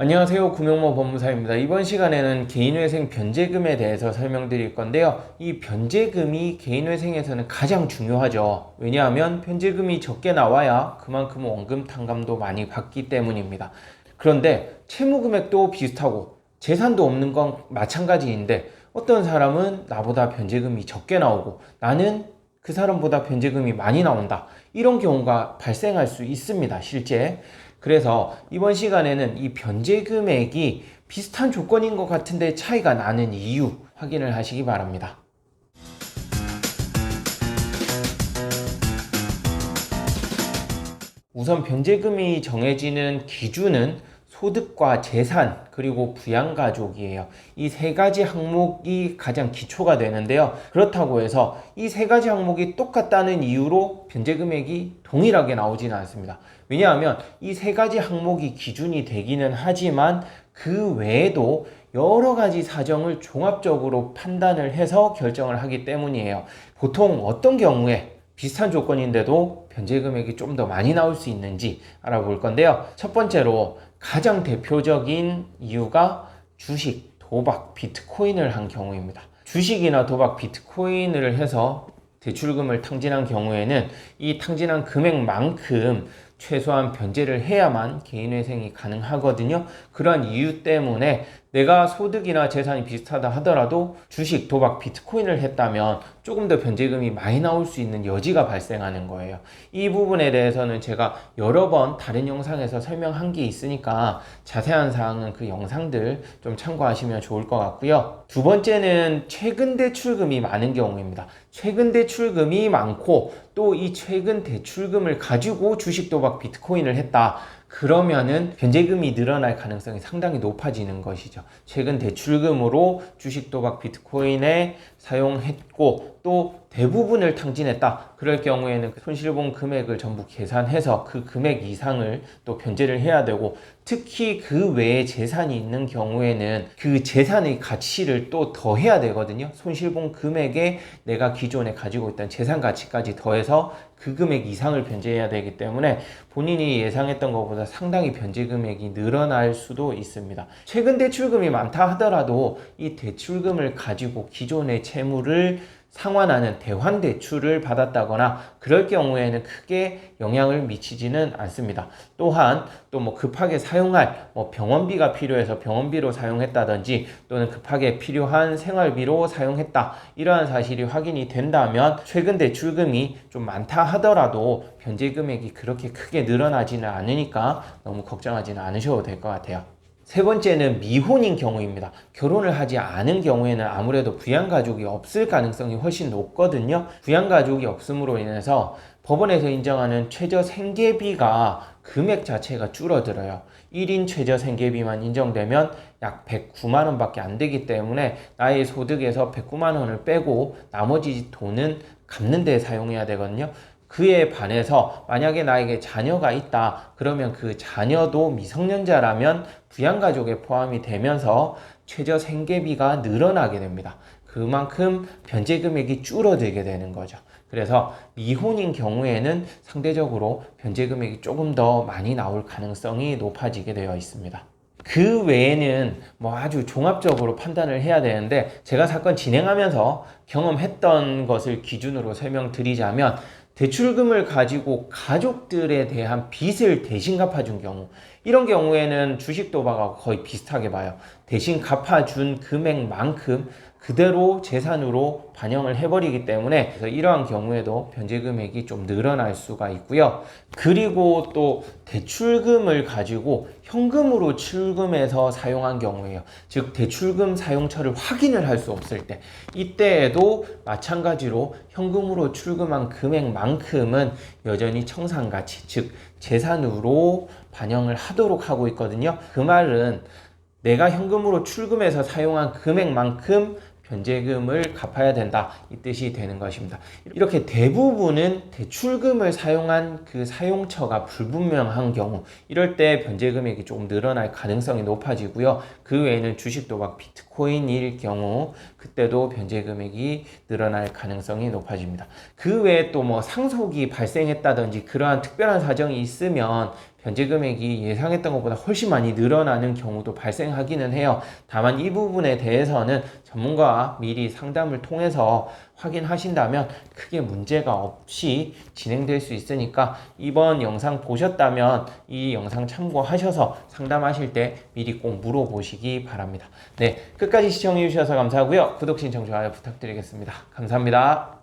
안녕하세요. 구명모 법무사입니다. 이번 시간에는 개인회생 변제금에 대해서 설명드릴 건데요. 이 변제금이 개인회생에서는 가장 중요하죠. 왜냐하면 변제금이 적게 나와야 그만큼 원금 탕감도 많이 받기 때문입니다. 그런데 채무금액도 비슷하고 재산도 없는 건 마찬가지인데 어떤 사람은 나보다 변제금이 적게 나오고 나는 그 사람보다 변제금이 많이 나온다. 이런 경우가 발생할 수 있습니다. 실제. 그래서 이번 시간에는 이 변제 금액이 비슷한 조건인 것 같은데 차이가 나는 이유 확인을 하시기 바랍니다. 우선 변제금이 정해지는 기준은 소득과 재산 그리고 부양가족이에요. 이 세 가지 항목이 가장 기초가 되는데요. 그렇다고 해서 이 세 가지 항목이 똑같다는 이유로 변제금액이 동일하게 나오지는 않습니다. 왜냐하면 이 세 가지 항목이 기준이 되기는 하지만 그 외에도 여러 가지 사정을 종합적으로 판단을 해서 결정을 하기 때문이에요. 보통 어떤 경우에 비슷한 조건인데도 변제 금액이 좀 더 많이 나올 수 있는지 알아볼 건데요. 첫 번째로 가장 대표적인 이유가 주식, 도박, 비트코인을 한 경우입니다. 주식이나 도박, 비트코인을 해서 대출금을 탕진한 경우에는 이 탕진한 금액만큼 최소한 변제를 해야만 개인회생이 가능하거든요. 그런 이유 때문에 내가 소득이나 재산이 비슷하다 하더라도 주식, 도박, 비트코인을 했다면 조금 더 변제금이 많이 나올 수 있는 여지가 발생하는 거예요. 이 부분에 대해서는 제가 여러 번 다른 영상에서 설명한 게 있으니까 자세한 사항은 그 영상들 좀 참고하시면 좋을 것 같고요. 두 번째는 최근 대출금이 많은 경우입니다. 최근 대출금이 많고 또 이 최근 대출금을 가지고 주식, 도박, 비트코인을 했다. 그러면은 변제금이 늘어날 가능성이 상당히 높아지는 것이죠. 최근 대출금으로 주식, 도박, 비트코인에 사용했고 또 대부분을 탕진했다. 그럴 경우에는 손실본 금액을 전부 계산해서 그 금액 이상을 또 변제를 해야 되고, 특히 그 외에 재산이 있는 경우에는 그 재산의 가치를 또 더해야 되거든요. 손실본 금액에 내가 기존에 가지고 있던 재산 가치까지 더해서 그 금액 이상을 변제해야 되기 때문에 본인이 예상했던 것보다 상당히 변제 금액이 늘어날 수도 있습니다. 최근 대출금이 많다 하더라도 이 대출금을 가지고 기존의 채무를 상환하는 대환 대출을 받았다거나 그럴 경우에는 크게 영향을 미치지는 않습니다. 또한 또 뭐 급하게 사용할 병원비가 필요해서 병원비로 사용했다든지 또는 급하게 필요한 생활비로 사용했다, 이러한 사실이 확인이 된다면 최근 대출금이 좀 많다 하더라도 변제 금액이 그렇게 크게 늘어나지는 않으니까 너무 걱정하지는 않으셔도 될 것 같아요. 세 번째는 미혼인 경우입니다. 결혼을 하지 않은 경우에는 아무래도 부양가족이 없을 가능성이 훨씬 높거든요. 부양가족이 없음으로 인해서 법원에서 인정하는 최저 생계비가 금액 자체가 줄어들어요. 1인 최저 생계비만 인정되면 약 109만 원밖에 안 되기 때문에 나의 소득에서 109만 원을 빼고 나머지 돈은 갚는 데 사용해야 되거든요. 그에 반해서 만약에 나에게 자녀가 있다 그러면 그 자녀도 미성년자라면 부양가족에 포함이 되면서 최저 생계비가 늘어나게 됩니다. 그만큼 변제금액이 줄어들게 되는 거죠. 그래서 미혼인 경우에는 상대적으로 변제금액이 조금 더 많이 나올 가능성이 높아지게 되어 있습니다. 그 외에는 아주 종합적으로 판단을 해야 되는데, 제가 사건 진행하면서 경험했던 것을 기준으로 설명드리자면, 대출금을 가지고 가족들에 대한 빚을 대신 갚아준 경우, 이런 경우에는 주식 도박하고 거의 비슷하게 봐요. 대신 갚아준 금액만큼 그대로 재산으로 반영을 해버리기 때문에, 그래서 이러한 경우에도 변제 금액이 좀 늘어날 수가 있고요. 그리고 또 대출금을 가지고 현금으로 출금해서 사용한 경우에요. 즉 대출금 사용처를 확인을 할 수 없을 때, 이때에도 마찬가지로 현금으로 출금한 금액만큼은 여전히 청산가치, 즉 재산으로 반영을 하도록 하고 있거든요. 그 말은 내가 현금으로 출금해서 사용한 금액만큼 변제금을 갚아야 된다, 이 뜻이 되는 것입니다. 이렇게 대부분은 대출금을 사용한 그 사용처가 불분명한 경우, 이럴 때 변제금액이 조금 늘어날 가능성이 높아지고요. 그 외에는 주식, 도박, 비트코인일 경우 그때도 변제금액이 늘어날 가능성이 높아집니다. 그 외에 또 상속이 발생했다든지 그러한 특별한 사정이 있으면 변제 금액이 예상했던 것보다 훨씬 많이 늘어나는 경우도 발생하기는 해요. 다만 이 부분에 대해서는 전문가와 미리 상담을 통해서 확인하신다면 크게 문제가 없이 진행될 수 있으니까 이번 영상 보셨다면 이 영상 참고하셔서 상담하실 때 미리 꼭 물어보시기 바랍니다. 네, 끝까지 시청해 주셔서 감사하고요. 구독, 신청, 좋아요 부탁드리겠습니다. 감사합니다.